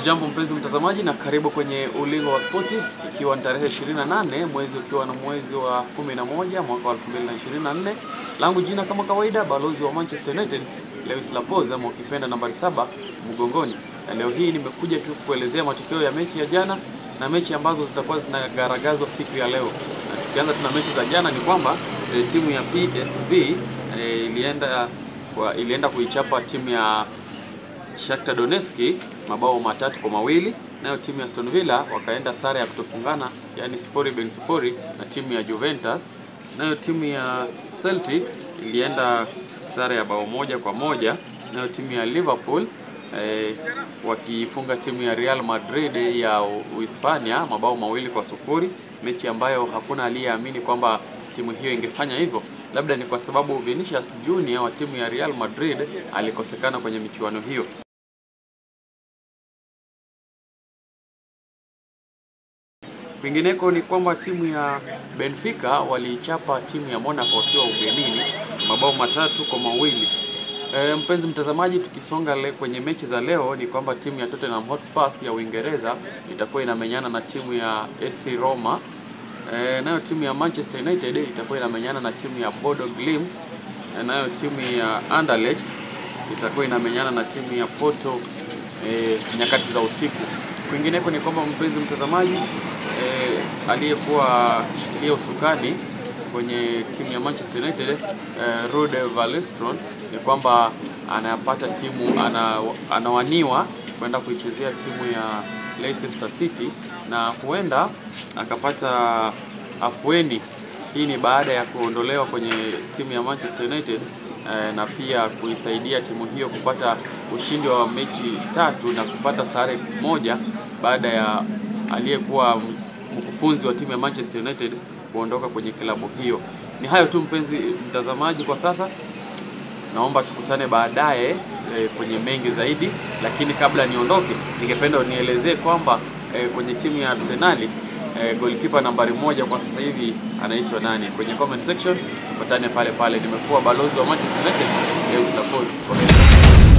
Jambo mpenzi mtazamaji na karibu kwenye Ulingo wa Spoti, ikiwa ni tarehe 28 mwezi ukiwa na mwezi wa 11 mwaka wa 2024. Langu jina kama kawaida balozi wa Manchester United Lewis Lapoza, ama ukipenda nambari 7 mgongoni. Na leo hii nimekuja tu kuelezea matokeo ya mechi ya jana na mechi ambazo zitakuwa zinagaragazwa siku ya leo. Na tukianza tuna mechi za jana ni kwamba timu ya PSV ilienda kuichapa timu ya Shakhtar Donetsk mabao 3-2, nayo timu ya Aston Villa wakaenda sare ya kutofungana, yani 0-0 na timu ya Juventus. Nayo timu ya Celtic ilienda sare ya bao 1-1, nayo timu ya Liverpool wakifunga timu ya Real Madrid ya Uhispania mabao 2-0, mechi ambayo hakuna aliyeamini kwamba timu hiyo ingefanya hivyo. Labda ni kwa sababu Vinicius Junior wa timu ya Real Madrid alikosekana kwenye michuano hiyo. Kwingineko ni kwamba timu ya Benfica waliichapa timu ya Monaco wakiwa ugenini mabao 3-2. Mpenzi mtazamaji, tukisonga kwenye mechi za leo ni kwamba timu ya Tottenham Hotspur ya Uingereza itakuwa inamenyana na timu ya AC Roma. Nayo timu ya Manchester United itakuwa inamenyana na timu ya Bodo Glimt. Nayo timu ya Anderlecht itakuwa inamenyana na timu ya Porto nyakati za usiku. Kwingineko ni kwamba mpenzi mtazamaji, aliyekuwa kushikilia usukani kwenye timu ya Manchester United Ruud van Nistelrooy ni kwamba anapata timu anawaniwa kwenda kuichezea timu ya Leicester City na huenda akapata afueni. Hii ni baada ya kuondolewa kwenye timu ya Manchester United na pia kuisaidia timu hiyo kupata ushindi wa mechi 3 na kupata sare 1 baada ya aliyekuwa mkufunzi wa timu ya Manchester United kuondoka kwenye klabu hiyo. Ni hayo tu mpenzi mtazamaji kwa sasa. Naomba tukutane baadaye kwenye mengi zaidi, lakini kabla niondoke ningependa nielezee kwamba kwenye timu ya Arsenal goalkeeper nambari 1 kwa sasa hivi anaitwa nani? Kwenye comment section tupatane pale. Nimekuwa balozi wa Manchester United Lewis Lapoza.